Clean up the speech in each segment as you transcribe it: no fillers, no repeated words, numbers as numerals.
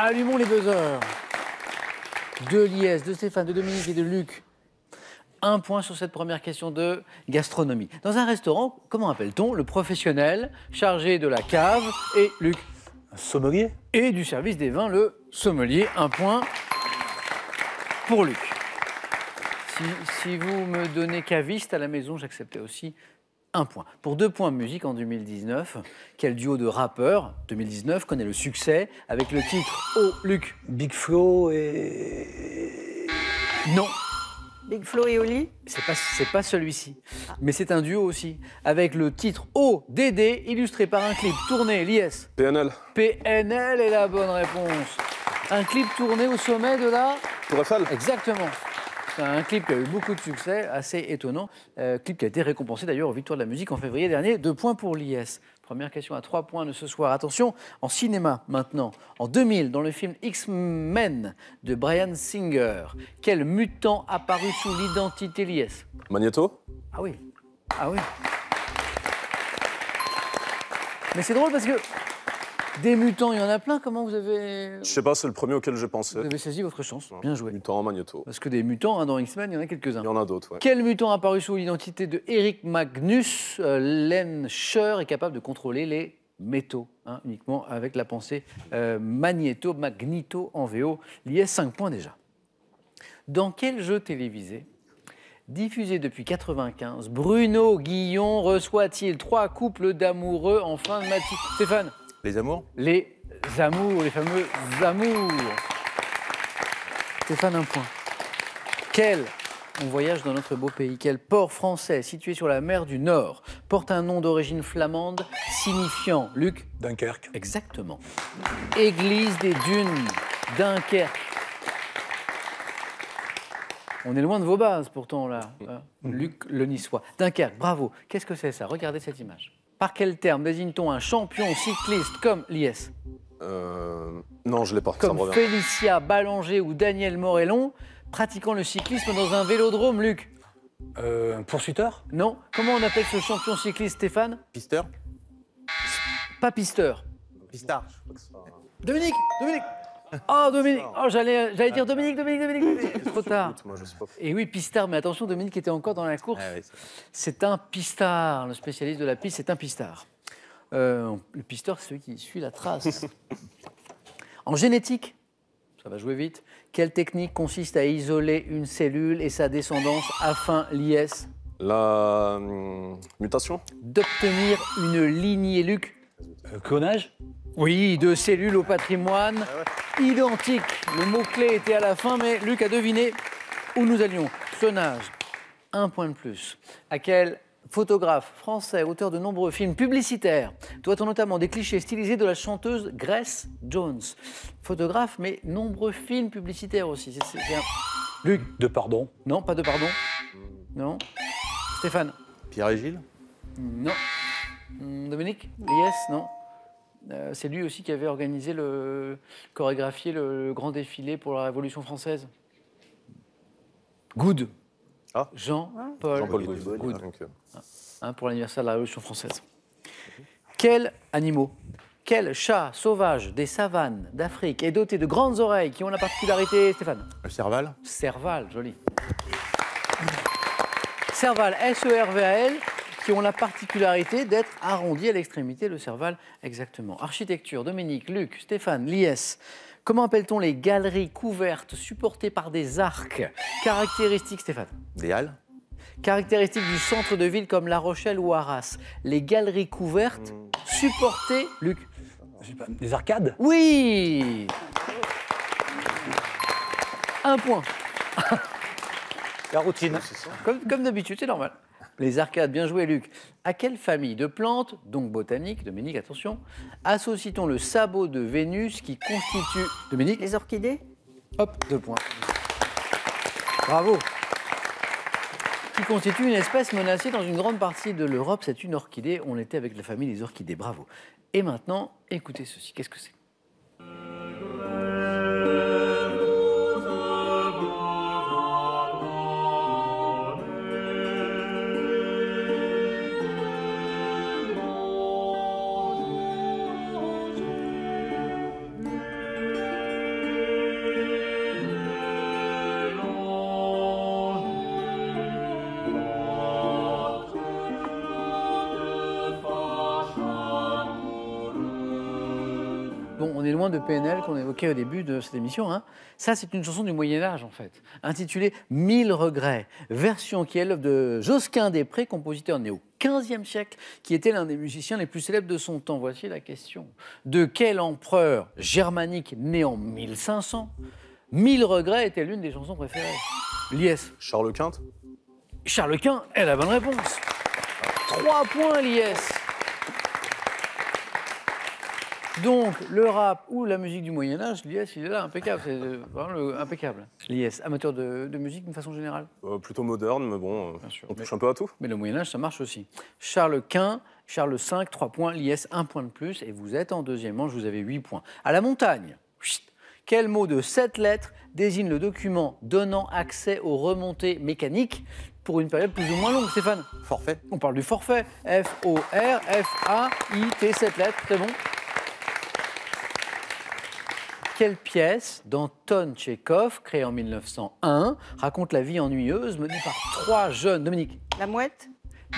Allumons les buzzers. De Liès, de Stéphane, de Dominique et de Luc. 1 point sur cette première question de gastronomie. Dans un restaurant, comment appelle-t-on le professionnel chargé de la cave et Luc? Un sommelier? Et du service des vins, le sommelier. 1 point pour Luc. Si vous me donnez caviste à la maison, j'acceptais aussi 1 point. Pour 2 points musique en 2019, quel duo de rappeurs 2019 connaît le succès avec le titre Oh Luc? Big Flo et... Non. Big Flo et Oli? C'est pas celui-ci, mais c'est un duo aussi, avec le titre Oh Dédé, illustré par un clip tourné, l'IS. PNL. PNL est la bonne réponse. Un clip tourné au sommet de la... Tour Eiffel. Exactement. C'est un clip qui a eu beaucoup de succès, assez étonnant. Clip qui a été récompensé d'ailleurs aux Victoires de la musique en février dernier. 2 points pour l'IS. Première question à 3 points de ce soir. Attention, en cinéma maintenant. En 2000, dans le film X-Men de Bryan Singer, quel mutant apparu sous l'identité l'IS? Magneto. Ah oui. Ah oui. Mais c'est drôle parce que des mutants, il y en a plein. Comment vous avez... Je sais pas, c'est le premier auquel j'ai pensé. Vous avez saisi votre chance. Bien joué. Mutant, Magneto. Parce que des mutants, hein, dans X-Men, il y en a quelques-uns. Il y en a d'autres, ouais. Quel mutant apparu sous l'identité de Eric Magnus Lenscher est capable de contrôler les métaux, hein, uniquement avec la pensée magnéto, magnito en VO, lié 5 points déjà. Dans quel jeu télévisé, diffusé depuis 1995, Bruno Guillon reçoit-il 3 couples d'amoureux en fin de matinée? Stéphane? Les amours? Les amours, les fameux amours. Stéphane, 1 point. On voyage dans notre beau pays. Quel port français situé sur la mer du Nord porte un nom d'origine flamande signifiant, Luc? Dunkerque. Exactement. Église des Dunes, Dunkerque. On est loin de vos bases pourtant là, Luc le Niçois. Dunkerque, bravo. Qu'est-ce que c'est ça? Regardez cette image. Par quel terme désigne-t-on un champion cycliste comme l'IS? Non, je l'ai pas. Comme Félicia Ballanger ou Daniel Morellon, pratiquant le cyclisme dans un vélodrome, Luc? Un poursuiteur? Non. Comment on appelle ce champion cycliste, Stéphane? Pisteur? Pas pisteur. Pistard. Dominique. Oh, Dominique. Oh, j'allais dire Dominique. C'est trop tard. Moi, je sais pas. Et oui, pistard, mais attention, Dominique était encore dans la course. Ah oui, c'est un pistard. Le spécialiste de la piste, c'est un pistard. Le pisteur, c'est celui qui suit la trace. En génétique, ça va jouer vite, quelle technique consiste à isoler une cellule et sa descendance afin, l'IS? La mutation. D'obtenir une lignée, Luc? Clonage? Oui, de cellules au patrimoine identique. Le mot-clé était à la fin, mais Luc a deviné où nous allions. Clonage. 1 point de plus. À quel photographe français, auteur de nombreux films publicitaires, doit-on notamment des clichés stylisés de la chanteuse Grace Jones? Photographe, mais nombreux films publicitaires aussi. Luc? Depardieu? Non, pas Depardieu. Non. Stéphane? Pierre et Gilles? Non. Dominique? Yes? Non. C'est lui aussi qui avait organisé chorégraphié le grand défilé pour la Révolution française. Good. Ah. Jean-Paul Good. Good. Donc, Pour l'anniversaire de la Révolution française. Quels animaux, quel chat sauvage des savanes d'Afrique est doté de grandes oreilles qui ont la particularité, Stéphane? Le Serval? Serval, joli. Serval, S-E-R-V-A-L, qui ont la particularité d'être arrondis à l'extrémité, le Serval, exactement. Architecture, Dominique, Luc, Stéphane, l'IS. Comment appelle-t-on les galeries couvertes supportées par des arcs? Caractéristiques, Stéphane? Des Halles? Caractéristiques du centre de ville comme La Rochelle ou Arras. Les galeries couvertes supportées, Luc? Je sais pas, des arcades? Oui. 1 point. La routine. Comme d'habitude, c'est normal. Les arcades, bien joué, Luc. À quelle famille de plantes, donc botanique, Dominique, attention, associe-t-on le sabot de Vénus qui constitue... Dominique? Les orchidées? Hop, 2 points. Bravo. Qui constitue une espèce menacée dans une grande partie de l'Europe. C'est une orchidée. On était avec la famille des orchidées. Bravo. Et maintenant, écoutez ceci. Qu'est-ce que c'est? Bon, on est loin de PNL qu'on évoquait au début de cette émission. Hein. Ça, c'est une chanson du Moyen-Âge, en fait, intitulée « 1000 regrets », version qui est l'œuvre de Josquin-des-Prés, compositeur né au XVe siècle, qui était l'un des musiciens les plus célèbres de son temps. Voici la question. De quel empereur germanique né en 1500 1000 regrets était l'une des chansons préférées? Lies. Charles Quint. Charles Quint est la bonne réponse. 3 points, Lies. Donc, le rap ou la musique du Moyen-Âge, Lies, il est là, impeccable. C'est vraiment impeccable. Lies, amateur de musique d'une façon générale? Plutôt moderne, mais bon, Bien sûr. on touche un peu à tout. Mais le Moyen-Âge, ça marche aussi. Charles Quint, Charles V, 3 points. Lies, 1 point de plus. Et vous êtes en deuxième manche, vous avez 8 points. À la montagne, quel mot de 7 lettres désigne le document donnant accès aux remontées mécaniques pour une période plus ou moins longue, Stéphane? Forfait. On parle du forfait. F-O-R-F-A-I-T, 7 lettres, c'est bon. Quelle pièce d'Anton Tchekhov, créée en 1901, raconte la vie ennuyeuse menée par 3 jeunes... Dominique? La mouette.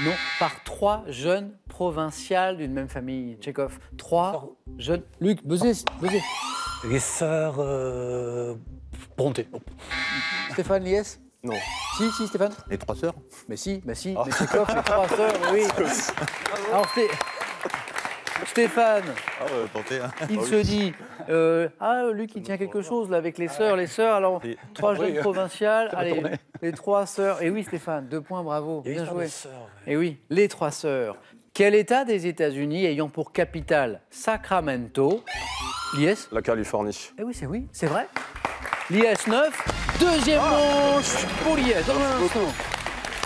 Non, par 3 jeunes provinciales d'une même famille. Tchekhov. 3 jeunes... Luc, buzzez. Les sœurs Bronté. Oh. Stéphane Lies? Non. Si, Stéphane? Les 3 sœurs. Mais si. Mais Tchekhov, les 3 sœurs, mais oui. Alors, Stéphane, Tentez. Hein. il se dit, Luc, il tient quelque chose là avec les sœurs, alors 3 jeunes provinciales, allez, les 3 sœurs. Et oui, Stéphane, 2 points, bravo, Il y a bien une joué. sœur, ouais. Et oui, les 3 sœurs. Quel État des États-Unis ayant pour capitale Sacramento? Lies? La Californie. Eh oui, c'est vrai. Lies 9, deuxième manche pour Lies, dans un instant.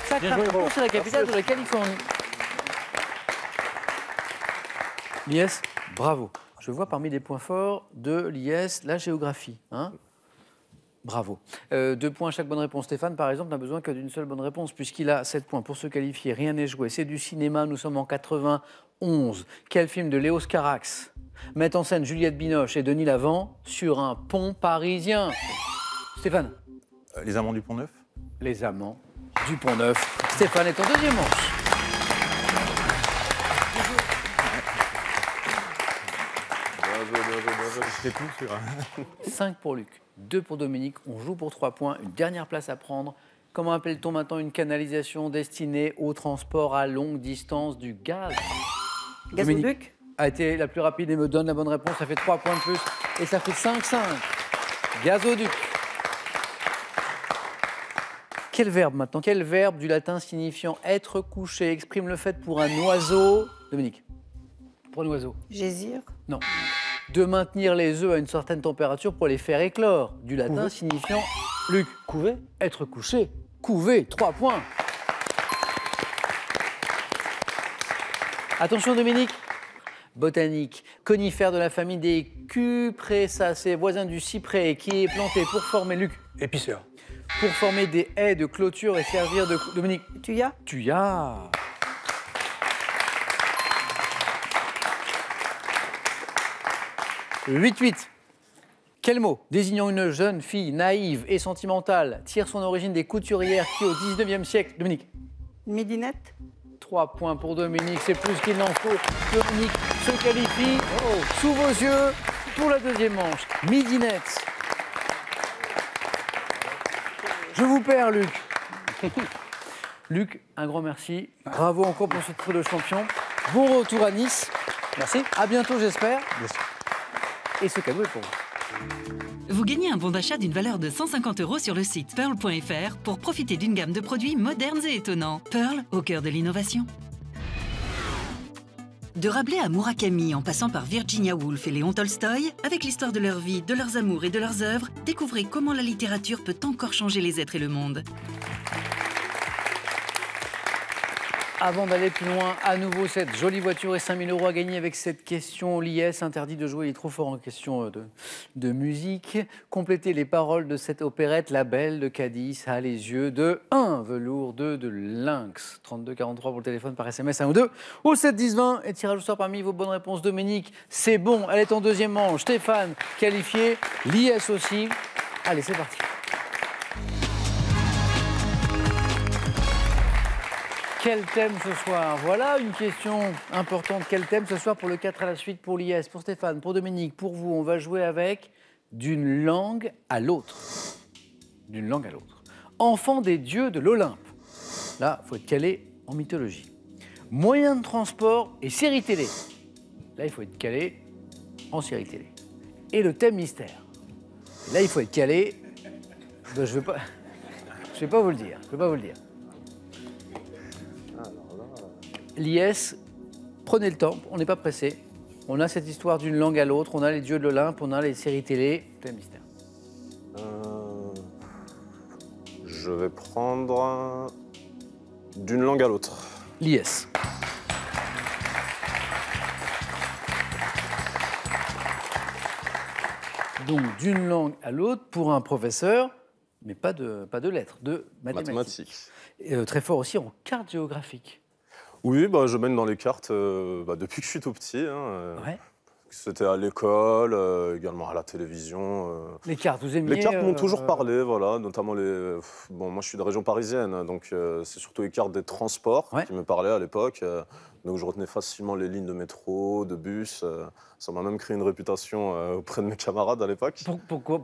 Sacramento, c'est la capitale de la Californie. Lies, bravo. Je vois parmi les points forts de Lies la géographie. Hein, bravo. 2 points à chaque bonne réponse. Stéphane, par exemple, n'a besoin que d'une seule bonne réponse, puisqu'il a 7 points pour se qualifier. Rien n'est joué. C'est du cinéma. Nous sommes en 91. Quel film de Léos Carax met en scène Juliette Binoche et Denis Lavant sur un pont parisien? Stéphane? Les amants du Pont-Neuf. Les amants du Pont-Neuf. Stéphane est en deuxième manche. J'étais plus sûr. 5 pour Luc, 2 pour Dominique. On joue pour 3 points. Une dernière place à prendre. Comment appelle-t-on maintenant une canalisation destinée au transport à longue distance du gaz? Gazoduc. A été la plus rapide et me donne la bonne réponse. Ça fait 3 points de plus et ça fait 5-5. Gazoduc. Quel verbe maintenant? Quel verbe du latin signifiant être couché exprime le fait pour un oiseau? Dominique? Pour un oiseau? Gésir. Non. De maintenir les œufs à une certaine température pour les faire éclore. Du latin Couver. signifiant... Luc? Couvé. Être couché. Couver. 3 points. Attention Dominique. Botanique. Conifère de la famille des Cupressacées, voisin du cyprès, qui est planté pour former... Luc? Épicéa. Pour former des haies de clôture et servir de... Dominique? Thuya. Thuya. « 8-8. Quel mot, désignant une jeune fille naïve et sentimentale, tire son origine des couturières qui, au 19e siècle... Dominique? Midinette. 3 points pour Dominique, c'est plus qu'il n'en faut. Dominique se qualifie sous vos yeux pour la deuxième manche. Midinette. Je vous perds, Luc. Luc, un grand merci. Bravo encore pour ce titre de champion. Bon retour à Nice. Merci. À bientôt, j'espère. Bien sûr. Et ce cadeau est pour vous. Vous gagnez un bon d'achat d'une valeur de 150 € sur le site pearl.fr pour profiter d'une gamme de produits modernes et étonnants. Pearl, au cœur de l'innovation. De Rabelais à Murakami, en passant par Virginia Woolf et Léon Tolstoï, avec l'histoire de leur vie, de leurs amours et de leurs œuvres, découvrez comment la littérature peut encore changer les êtres et le monde. Avant d'aller plus loin, à nouveau, cette jolie voiture et 5 000 € à gagner avec cette question. Lies, interdit de jouer, il est trop fort en question de musique. Complétez les paroles de cette opérette. La Belle de Cadiz a les yeux de 1, velours 2 de lynx. 32 43 pour le téléphone par SMS 1 ou 2. Au 7 10 20 et tirage au sort parmi vos bonnes réponses. Dominique, c'est bon, elle est en deuxième manche. Stéphane, qualifié. Lies aussi. Allez, c'est parti. Quel thème ce soir? Voilà une question importante. Quel thème ce soir pour le 4 à la suite, pour l'IS, pour Stéphane, pour Dominique, pour vous? On va jouer avec d'une langue à l'autre. D'une langue à l'autre. Enfant des dieux de l'Olympe. Là, il faut être calé en mythologie. Moyens de transport et séries télé. Là, il faut être calé en séries télé. Et le thème mystère. Et là, il faut être calé. Ben, je ne vais pas vous le dire. Je vais pas vous le dire. L'IS, prenez le temps, on n'est pas pressé. On a cette histoire d'une langue à l'autre, on a les dieux de l'Olympe, on a les séries télé. Thème mystère. Je vais prendre d'une langue à l'autre. L'IS. Donc, d'une langue à l'autre pour un professeur, mais pas de lettres, de mathématiques. Et, très fort aussi en carte géographique. Oui, bah, je mène dans les cartes depuis que je suis tout petit. Hein, Ouais. C'était à l'école, également à la télévision. Les cartes, vous aimiez Les cartes m'ont toujours parlé, voilà, notamment les. Bon, moi, je suis de région parisienne, hein, donc c'est surtout les cartes des transports qui me parlaient à l'époque. Donc, je retenais facilement les lignes de métro, de bus. Ça m'a même créé une réputation auprès de mes camarades à l'époque. Pourquoi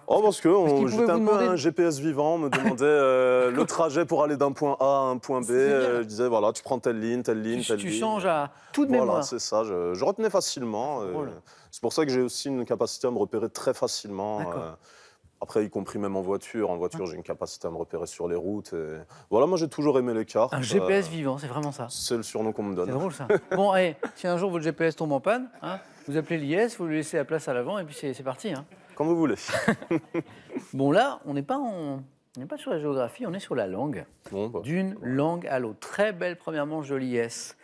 Oh, parce que qu'ils j'étais pouvaient un vous peu demander un GPS vivant, on me demandait le trajet pour aller d'un point A à un point B. Je disais, voilà, tu prends telle ligne, telle ligne, telle ligne. Tu changes à tout de Voilà, mémoire. c'est ça, je retenais facilement. C'est pour ça que j'ai aussi une capacité à me repérer très facilement. Après, y compris même en voiture. En voiture, j'ai une capacité à me repérer sur les routes. Et... Voilà, moi, j'ai toujours aimé les cartes. Un GPS vivant, c'est vraiment ça. C'est le surnom qu'on me donne. C'est drôle ça. Bon, allez, si un jour votre GPS tombe en panne, hein, vous appelez l'IS, vous lui laissez la place à l'avant et puis c'est parti. Hein. Quand vous voulez. Bon, là, on n'est pas sur la géographie, on est sur la langue. Bon, bah, D'une langue à l'autre. Très belle première manche de l'IS.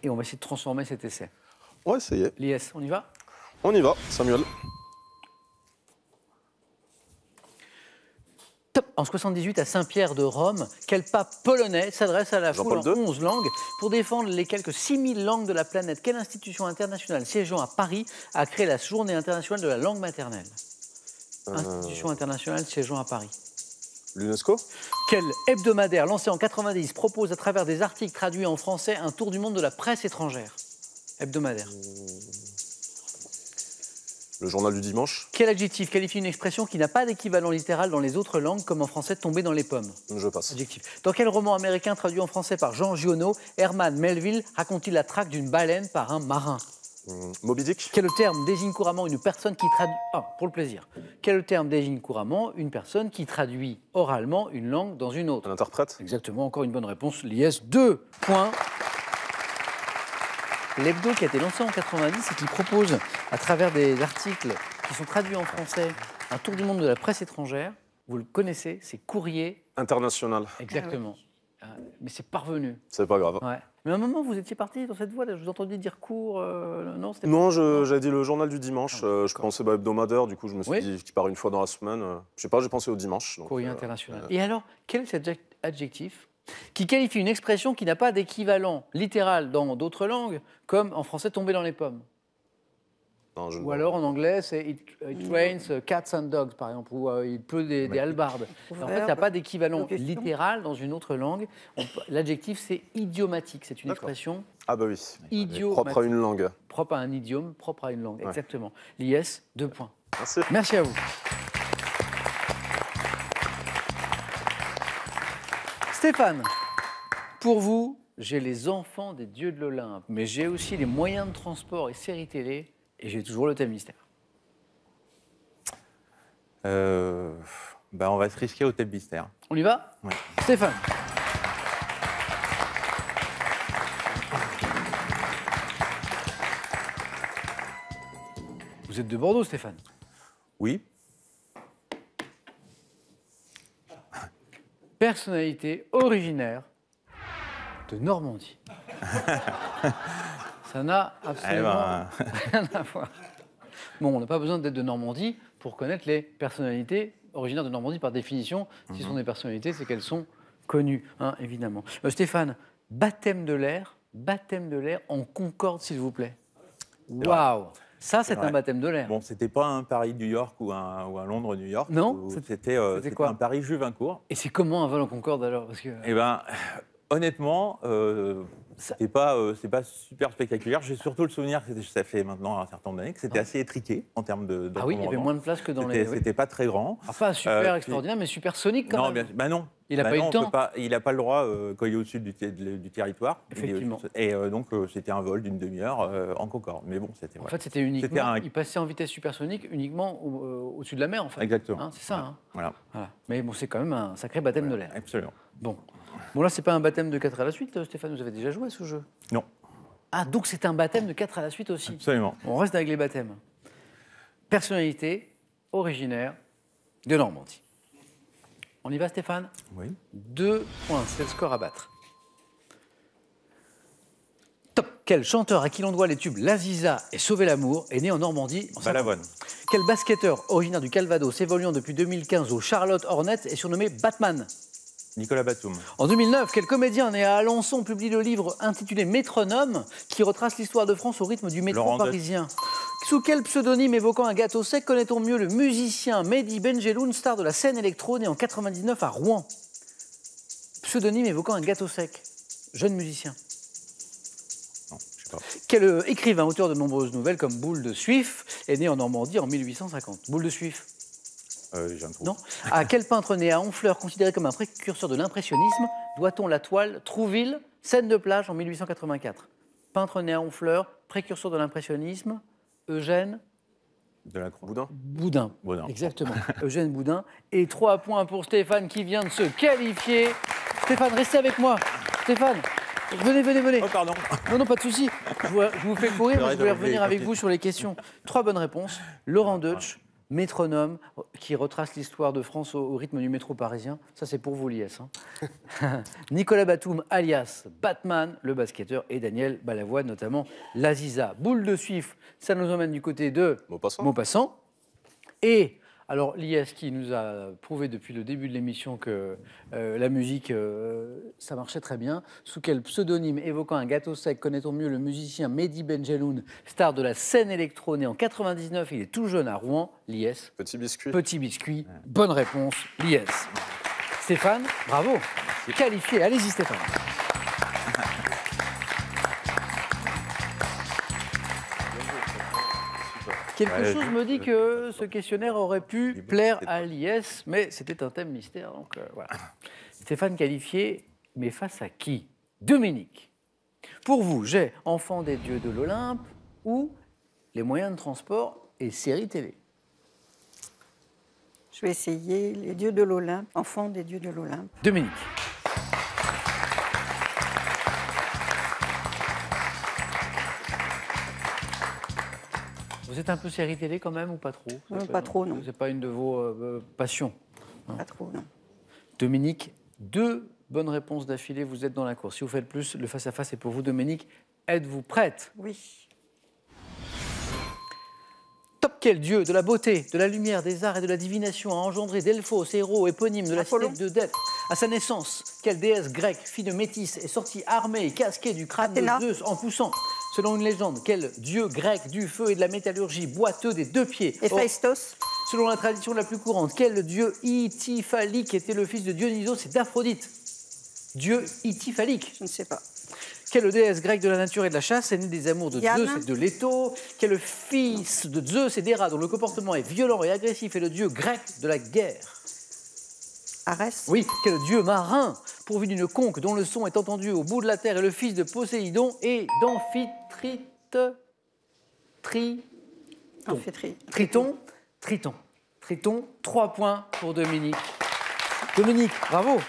Et on va essayer de transformer cet essai. on va essayer. L'IS, on y va? On y va, Samuel. Top. En 78, à Saint-Pierre de Rome, quel pape polonais s'adresse à la foule en Jean-Paul II 11 langues pour défendre les quelques 6000 langues de la planète? Quelle institution internationale siégeant à Paris a créé la Journée internationale de la langue maternelle? Institution internationale siégeant à Paris. L'UNESCO. Quel hebdomadaire lancé en 90 propose à travers des articles traduits en français un tour du monde de la presse étrangère? Hebdomadaire. Le journal du dimanche. Quel adjectif qualifie une expression qui n'a pas d'équivalent littéral dans les autres langues, comme en français tomber dans les pommes? Je passe. Adjectif. Dans quel roman américain traduit en français par Jean Giono, Herman Melville raconte-t-il la traque d'une baleine par un marin? Moby Dick. Quel terme désigne couramment une personne qui traduit... Ah, pour le plaisir. Quel terme désigne couramment une personne qui traduit oralement une langue dans une autre? Un interprète. Exactement, encore une bonne réponse. L'IS, 2 points. L'hebdo qui a été lancé en 90 et qui propose, à travers des articles qui sont traduits en français, un tour du monde de la presse étrangère. Vous le connaissez, c'est Courrier. International. Exactement. Mais c'est parvenu. C'est pas grave. Ouais. Mais à un moment, vous étiez parti dans cette voie-là. Je vous entendais dire cours. Non, c'était Non, pas... j'avais dit le journal du dimanche. Je pensais hebdomadaire, du coup, je me suis dit qu'il part une fois dans la semaine. Je sais pas, j'ai pensé au dimanche. Donc, Courrier international. Et alors, quel est cet adjectif qui qualifie une expression qui n'a pas d'équivalent littéral dans d'autres langues, comme en français tomber dans les pommes? non, je ne Ou vois alors en anglais, c'est it rains cats and dogs, par exemple, ou il pleut des halbardes. En fait, il n'y a pas d'équivalent littéral dans une autre langue. L'adjectif, c'est idiomatique. C'est une expression Ah bah oui. idiomatique. Propre à une langue. Propre à un idiome, propre à une langue, exactement. L'IS, 2 points. Merci. Merci à vous. Stéphane, pour vous, j'ai les enfants des dieux de l'Olympe, mais j'ai aussi les moyens de transport et séries télé, et j'ai toujours le thème mystère. On va se risquer au thème mystère. On y va? Ouais. Stéphane. Vous êtes de Bordeaux, Stéphane? Oui. Personnalité originaire de Normandie. Ça n'a absolument rien à voir. Bon, on n'a pas besoin d'être de Normandie pour connaître les personnalités originaires de Normandie par définition. Si ce sont des personnalités, c'est qu'elles sont connues, hein, évidemment. Stéphane, baptême de l'air en Concorde, s'il vous plaît. Waouh! Ça, c'est un baptême de l'air. Bon, c'était pas un Paris-New York ou un Londres-New York. Non, c'était quoi? un Paris-Juvincourt. Et c'est comment un vol en Concorde alors? Parce que... Eh ben, Honnêtement, c'est pas super spectaculaire. J'ai surtout le souvenir que ça fait maintenant un certain nombre d'années que c'était assez étriqué en termes de. Ah oui, il y avait moins de place que dans les. Oui. C'était pas très grand. Alors, pas super extraordinaire, mais supersonique quand non, même. Non. Il n'a pas eu le temps. Il n'a pas le droit quand il est au-dessus du territoire. Effectivement. Et donc, c'était un vol d'une demi-heure en Concorde. Mais bon, c'était. En fait, c'était uniquement. Il passait en vitesse supersonique uniquement au-dessus de la mer, en fait. Exactement. C'est ça. Hein. Voilà. Mais bon, c'est quand même un sacré baptême de l'air. Absolument. Bon, là, c'est pas un baptême de 4 à la suite, Stéphane. Vous avez déjà joué à ce jeu? Non. Ah, donc c'est un baptême de 4 à la suite aussi. Absolument. On reste avec les baptêmes. Personnalité originaire de Normandie. On y va, Stéphane? Oui. 2 points, c'est le score à battre. Top. Quel chanteur à qui l'on doit les tubes L'Aziza et Sauver l'amour est né en Normandie en Balavoine. Quel basketteur originaire du Calvados évoluant depuis 2015 au Charlotte Hornets est surnommé Batman? Nicolas Batum. En 2009, quel comédien né à Alençon publie le livre intitulé Métronome qui retrace l'histoire de France au rythme du métro Laurent parisien? Sous quel pseudonyme évoquant un gâteau sec connaît-on mieux le musicien Mehdi Benjeloun, star de la scène électro, né en 99 à Rouen? Pseudonyme évoquant un gâteau sec. Jeune musicien. Non, je sais pas. Quel écrivain, auteur de nombreuses nouvelles comme Boule de Suif, est né en Normandie en 1850? Boule de Suif. J'ai un trou. Non. À quel peintre né à Honfleur, considéré comme un précurseur de l'impressionnisme, doit-on la toile Trouville, scène de plage en 1884? Peintre né à Honfleur, précurseur de l'impressionnisme, Eugène Delacroix. Boudin. Boudin. Exactement. Eugène Boudin. Et 3 points pour Stéphane qui vient de se qualifier. Stéphane, restez avec moi. Stéphane, venez. Oh, pardon. Non, pas de souci. Je vous fais courir, mais je voulais revenir avec vous sur les questions. 3 bonnes réponses. Laurent Deutsch, Métronome, qui retrace l'histoire de France au rythme du métro parisien. Ça, c'est pour vous, l'IS. Hein. Nicolas Batum, alias Batman, le basketteur, et Daniel Balavoine, notamment l'Aziza. Boule de Suif, ça nous emmène du côté de Maupassant. Et alors, l'IS qui nous a prouvé depuis le début de l'émission que la musique, ça marchait très bien. Sous quel pseudonyme évoquant un gâteau sec connaît-on mieux le musicien Mehdi Benjeloun, star de la scène électro, né en 99, il est tout jeune à Rouen, l'IS. Petit biscuit. Petit biscuit, bonne réponse, l'IS. Stéphane, bravo. Qualifié, allez-y Stéphane. Quelque chose me dit que ce questionnaire aurait pu plaire à l'IS, mais c'était un thème mystère, donc voilà. Stéphane qualifié, mais face à qui? Dominique. Pour vous, j'ai Enfant des dieux de l'Olympe ou les moyens de transport et séries télé? Je vais essayer les dieux de l'Olympe, Enfant des dieux de l'Olympe. Dominique. Vous êtes un peu série télé quand même ou pas trop? Pas trop, non. C'est pas une de vos passions? Pas trop, non. Dominique, 2 bonnes réponses d'affilée, vous êtes dans la course. Si vous faites plus, le face-à-face est pour vous. Dominique, êtes-vous prête? Oui. Top, quel dieu de la beauté, de la lumière, des arts et de la divination a engendré Delphos, héros éponyme de la cité de Delphes? À sa naissance, quelle déesse grecque, fille de métis, est sortie armée et casquée du crâne Athéna. de Zeus en poussant? Selon une légende, quel dieu grec du feu et de la métallurgie, boiteux des 2 pieds? Héphaïstos. Selon la tradition la plus courante, quel dieu Ithyphalique était le fils de Dionysos et d'Aphrodite? Dieu Ithyphalique. Je ne sais pas. Quelle déesse grecque de la nature et de la chasse est née des amours de Diane. Zeus et de Leto? Quel fils de Zeus et d'Héra dont le comportement est violent et agressif est le dieu grec de la guerre? Arès. Oui, quel dieu marin pourvu d'une conque dont le son est entendu au bout de la terre est le fils de Poséidon et d'Amphitrite? Triton, 3 points pour Dominique. Dominique, bravo.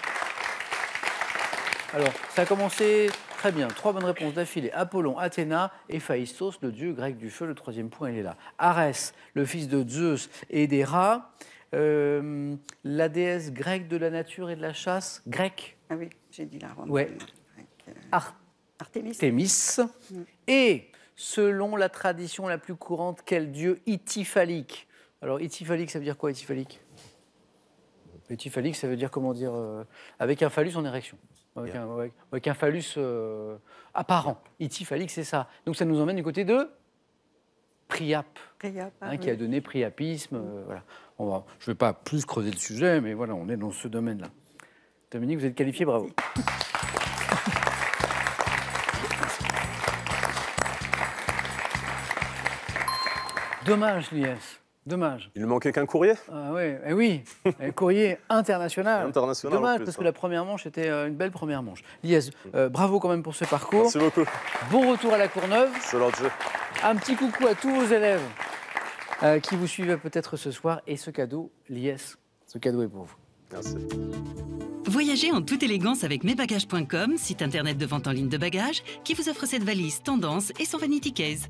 Alors, ça a commencé très bien. 3 bonnes réponses d'affilée. Apollon, Athéna, Héphaïstos, le dieu grec du feu. Le 3e point, il est là. Arès, le fils de Zeus et d'Héra. La déesse grecque de la nature et de la chasse, grecque. Ah oui, j'ai dit la Rome. Ouais. Artémis. Artémis. Et selon la tradition la plus courante, quel dieu Ithyphalique? Alors, Ithyphalique, ça veut dire quoi, Ithyphalique? Ithyphalique, ça veut dire, comment dire, avec un phallus en érection. Avec un phallus apparent. Ithyphalique, c'est ça. Donc, ça nous emmène du côté de Priape, qui a donné priapisme. Voilà. Je ne vais pas plus creuser le sujet, mais voilà, on est dans ce domaine-là. Dominique, vous êtes qualifié, bravo. Dommage, Lies. Dommage. Il ne manquait qu'un courrier. Ah ouais, eh oui, un courrier international. International, Dommage, en plus, parce que ouais. la première manche était une belle première manche. Lies, bravo quand même pour ce parcours. Merci beaucoup. Bon retour à la Courneuve. C'est l'heure de jeu. Un petit coucou à tous vos élèves qui vous suivent peut-être ce soir. Et ce cadeau, Lies, ce cadeau est pour vous. Merci. Voyagez en toute élégance avec mesbagages.com, site internet de vente en ligne de bagages, qui vous offre cette valise tendance et son vanity case.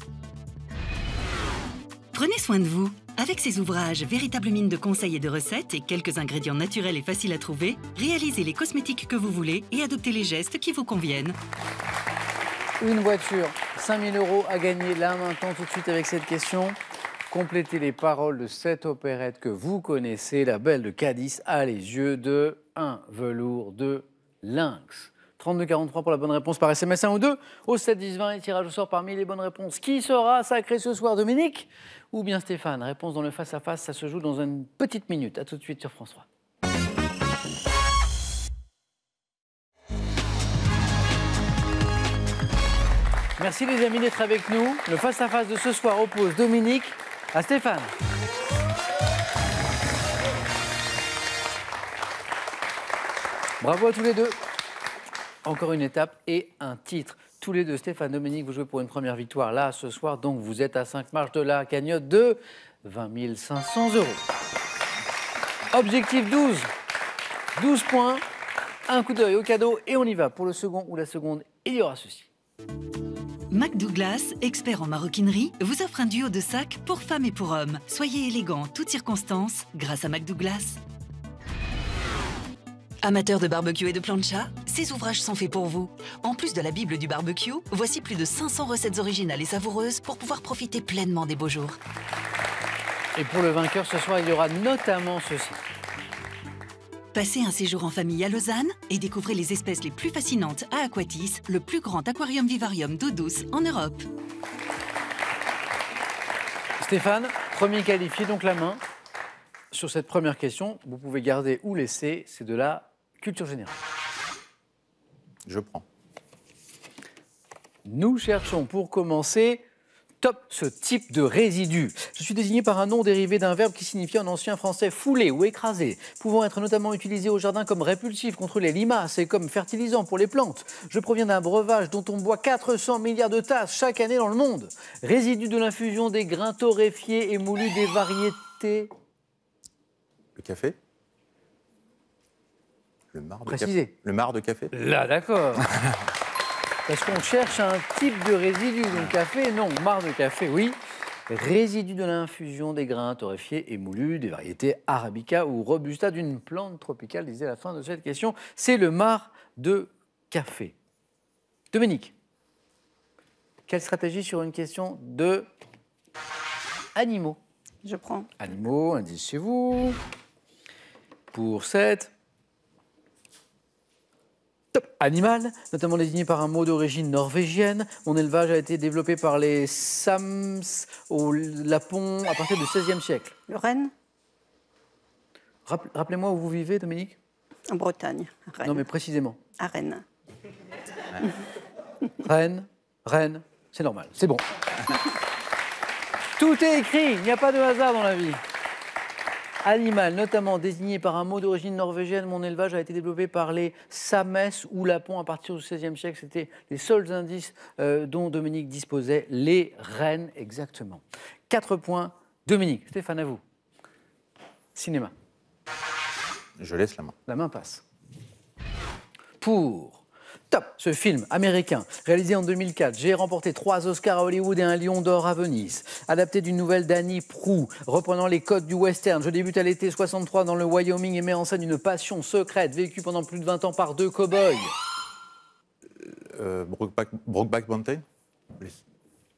Prenez soin de vous. Avec ces ouvrages, véritables mines de conseils et de recettes et quelques ingrédients naturels et faciles à trouver, réalisez les cosmétiques que vous voulez et adoptez les gestes qui vous conviennent. Une voiture, 5 000 € à gagner là maintenant tout de suite avec cette question. Complétez les paroles de cette opérette que vous connaissez. La Belle de Cadiz a les yeux de 1 velours de lynx. 32-43 pour la bonne réponse par SMS 1 ou 2. Au 7-10-20 et tirage au sort parmi les bonnes réponses. Qui sera sacré ce soir, Dominique ou bien Stéphane? Réponse dans le face-à-face, ça se joue dans une petite minute. A tout de suite sur France 3. Merci les amis d'être avec nous. Le face-à-face de ce soir oppose Dominique à Stéphane. Bravo à tous les deux. Encore une étape et un titre. Tous les deux, Stéphane, Dominique, vous jouez pour une première victoire là ce soir. Donc vous êtes à 5 marches de la cagnotte de 20 500 €. Objectif 12. 12 points. Un coup d'œil au cadeau et on y va. Pour le second ou la seconde, il y aura ceci. Mac Douglas, expert en maroquinerie, vous offre un duo de sacs pour femmes et pour hommes. Soyez élégants en toutes circonstances grâce à Mac Douglas. Amateurs de barbecue et de plancha, ces ouvrages sont faits pour vous. En plus de la Bible du barbecue, voici plus de 500 recettes originales et savoureuses pour pouvoir profiter pleinement des beaux jours. Et pour le vainqueur, ce soir, il y aura notamment ceci. Passez un séjour en famille à Lausanne et découvrez les espèces les plus fascinantes à Aquatis, le plus grand aquarium-vivarium d'eau douce en Europe. Stéphane, premier qualifié, donc la main. Sur cette première question, vous pouvez garder ou laisser, c'est de la culture générale. Je prends. Nous cherchons pour commencer, top, ce type de résidu. Je suis désigné par un nom dérivé d'un verbe qui signifie en ancien français fouler ou écraser, pouvant être notamment utilisé au jardin comme répulsif contre les limaces et comme fertilisant pour les plantes. Je proviens d'un breuvage dont on boit 400 milliards de tasses chaque année dans le monde. Résidu de l'infusion des grains torréfiés et moulus des variétés... Le café. Le marc de Précisez. café. Le marc de café. Là, d'accord. Parce qu'on cherche un type de résidu. Donc café, non. Marc de café, oui. Résidu de l'infusion des grains torréfiés et moulus des variétés Arabica ou Robusta d'une plante tropicale, disait la fin de cette question. C'est le marc de café. Dominique, quelle stratégie sur une question de animaux? Je prends. Animaux, indice chez vous. Pour 7. Top. Animal, notamment désigné par un mot d'origine norvégienne. Mon élevage a été développé par les Sams au Lapon à partir du XVIe siècle. Le renne, Rappelez-moi où vous vivez, Dominique? en Bretagne. Rennes. Non, mais précisément. À Rennes. Rennes, Rennes, c'est normal, c'est bon. Tout est écrit, il n'y a pas de hasard dans la vie. Animal, notamment désigné par un mot d'origine norvégienne, mon élevage a été développé par les Sames ou Lapons à partir du XVIe siècle. C'était les seuls indices dont Dominique disposait, les rennes exactement. 4 points, Dominique. Stéphane, à vous. Cinéma. Je laisse la main. La main passe. Pour top, ce film américain, réalisé en 2004, j'ai remporté 3 Oscars à Hollywood et un Lion d'Or à Venise. Adapté d'une nouvelle d'Annie Proulx, reprenant les codes du western. Je débute à l'été 63 dans le Wyoming et mets en scène une passion secrète vécue pendant plus de 20 ans par 2 cow-boys. Brokeback Mountain.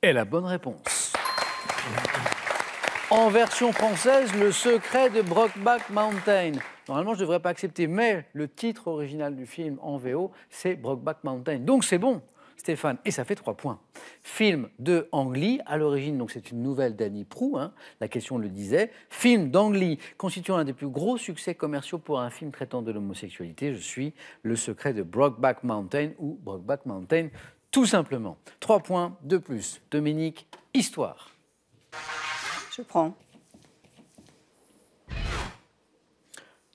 Et la bonne réponse. En version française, Le secret de Brokeback Mountain. Normalement, je ne devrais pas accepter, mais le titre original du film en VO, c'est Brokeback Mountain. Donc c'est bon, Stéphane, et ça fait 3 points. Film de Ang Lee, à l'origine, donc c'est une nouvelle d'Annie Proulx, hein, la question le disait. Film d'Ang Lee, constituant l'un des plus gros succès commerciaux pour un film traitant de l'homosexualité. Je suis Le secret de Brokeback Mountain, ou Brokeback Mountain, tout simplement. 3 points de plus. Dominique, histoire. Je prends.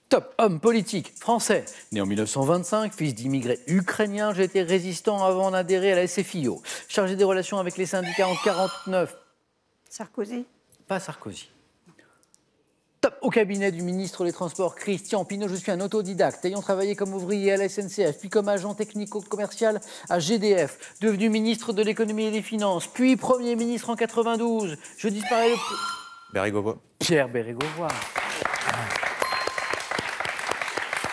Top, homme politique français, né en 1925, fils d'immigrés ukrainiens, j'ai été résistant avant d'adhérer à la SFIO. Chargé des relations avec les syndicats en 1949. Sarkozy. Pas Sarkozy. Top, au cabinet du ministre des Transports Christian Pineau, je suis un autodidacte, ayant travaillé comme ouvrier à la SNCF, puis comme agent technico-commercial à GDF, devenu ministre de l'économie et des finances, puis Premier ministre en 92. Je disparais le... Bérégovoy. Pierre Bérégovoy.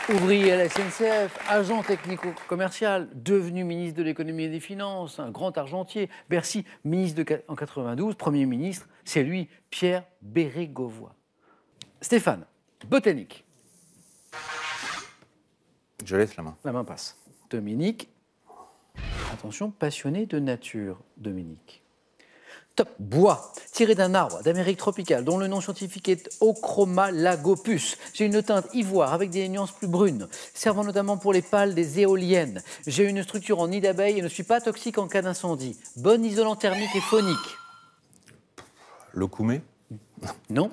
Ouvrier à la SNCF, agent technico-commercial, devenu ministre de l'économie et des finances, un grand argentier. Bercy, ministre en 92, Premier ministre, c'est lui, Pierre Bérégovoy. Stéphane, botanique. Je laisse la main. La main passe. Dominique, attention, passionné de nature, Dominique. Top, bois, tiré d'un arbre d'Amérique tropicale dont le nom scientifique est Ochromalagopus. J'ai une teinte ivoire avec des nuances plus brunes, servant notamment pour les pales des éoliennes. J'ai une structure en nid d'abeille et ne suis pas toxique en cas d'incendie. Bon isolant thermique et phonique. Le Koumé. Non.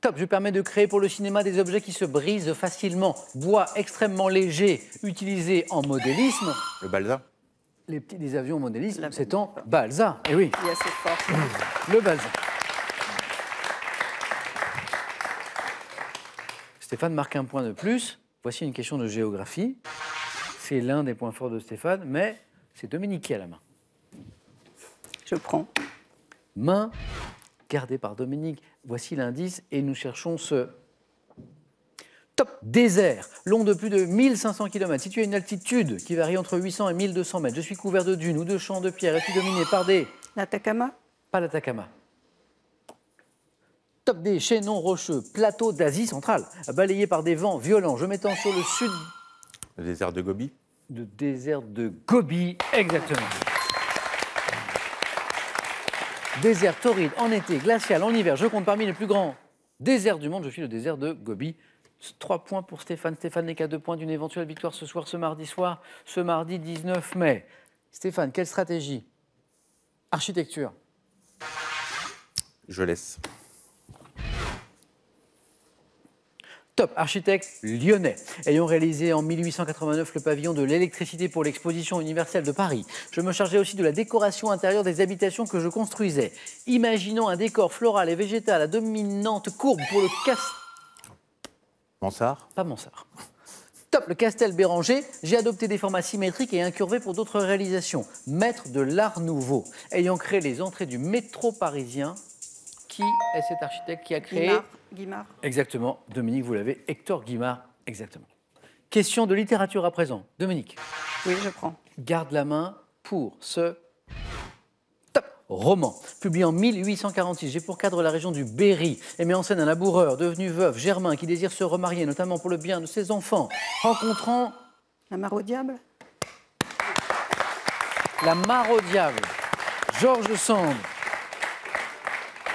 Top, je permets de créer pour le cinéma des objets qui se brisent facilement. Bois extrêmement léger, utilisé en modélisme. Le Balsa. Les avions en modélisme, c'est en balsa. Eh oui. Il est assez fort. Le balsa. Stéphane marque un point de plus. Voici une question de géographie. C'est l'un des points forts de Stéphane, mais c'est Dominique qui a la main. Je prends. Main gardée par Dominique. Voici l'indice et nous cherchons ce top désert, long de plus de 1500 km, situé à une altitude qui varie entre 800 et 1200 mètres. Je suis couvert de dunes ou de champs de pierre et puis dominé par des... L'Atacama. Pas l'Atacama. Top des chaînons rocheux, plateau d'Asie centrale, balayé par des vents violents. Je m'étends sur le sud... Le désert de Gobi. Le désert de Gobi, exactement. Désert torride en été, glacial en hiver. Je compte parmi les plus grands déserts du monde. Je suis le désert de Gobi. 3 points pour Stéphane. Stéphane n'est qu'à 2 points d'une éventuelle victoire ce soir, ce mardi 19 mai. Stéphane, quelle stratégie? Architecture. Je laisse. Top, architecte lyonnais, ayant réalisé en 1889 le pavillon de l'électricité pour l'exposition universelle de Paris. Je me chargeais aussi de la décoration intérieure des habitations que je construisais. Imaginons un décor floral et végétal à dominante courbe pour le castel... Mansart. Pas Mansart. Top, le Castel Béranger. J'ai adopté des formats symétriques et incurvés pour d'autres réalisations. Maître de l'art nouveau, ayant créé les entrées du métro parisien. Qui est cet architecte qui a créé... Guimard. Exactement. Dominique, vous l'avez. Hector Guimard. Exactement. Question de littérature à présent. Dominique. Oui, je prends. Garde la main pour ce... Top roman. Publié en 1846. J'ai pour cadre la région du Berry et met en scène un laboureur devenu veuf, Germain, qui désire se remarier, notamment pour le bien de ses enfants, rencontrant... La mare au diable. La mare au diable. George Sand.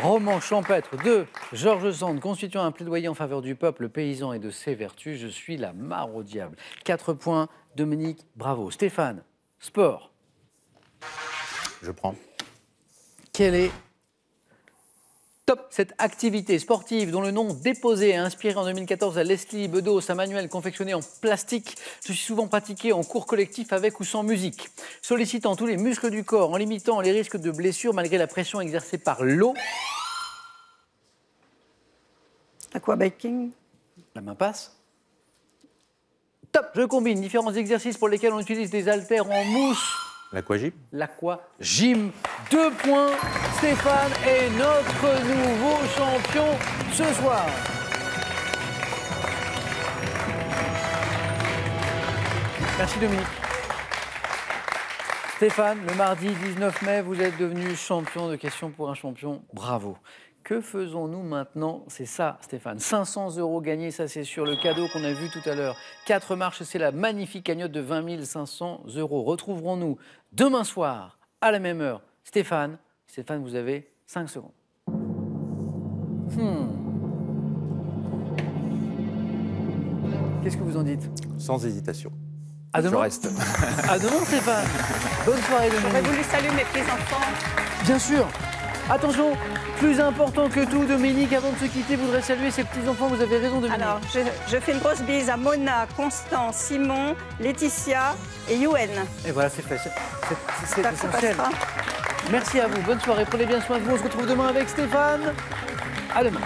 Roman champêtre de George Sand, constituant un plaidoyer en faveur du peuple paysan et de ses vertus. Je suis la mare au diable. 4 points, Dominique, bravo. Stéphane, sport. Je prends. Quelle est top cette activité sportive dont le nom déposé et inspiré en 2014 à Leslie Bedos, un manuel confectionné en plastique. Je suis souvent pratiqué en cours collectif avec ou sans musique, sollicitant tous les muscles du corps, en limitant les risques de blessures malgré la pression exercée par l'eau. Aquabiking. La main passe. Top, je combine différents exercices pour lesquels on utilise des haltères en mousse. L'aquagym. L'aquagym. 2 points. Stéphane est notre nouveau champion ce soir. Merci Dominique. Stéphane, le mardi 19 mai, vous êtes devenu champion de questions pour un champion. Bravo. Que faisons-nous maintenant? C'est ça, Stéphane. 500 € gagnés, ça c'est sur le cadeau qu'on a vu tout à l'heure. 4 marches, c'est la magnifique cagnotte de 20 500 €. Retrouverons-nous demain soir, à la même heure. Stéphane, vous avez 5 secondes. Qu'est-ce que vous en dites? Sans hésitation. À demain. Je reste. À demain, Stéphane. Bonne soirée, Dominique. J'aurais voulu saluer mes petits-enfants. Bien sûr. Attention, plus important que tout, Dominique, avant de se quitter, voudrait saluer ses petits-enfants. Vous avez raison, Dominique. Alors, je fais une grosse bise à Mona, Constant, Simon, Laetitia et Youen. Et voilà, c'est fait. C'est J'espère que ça essentiel. passera. Merci à vous. Bonne soirée. Prenez bien soin de vous. On se retrouve demain avec Stéphane. À demain.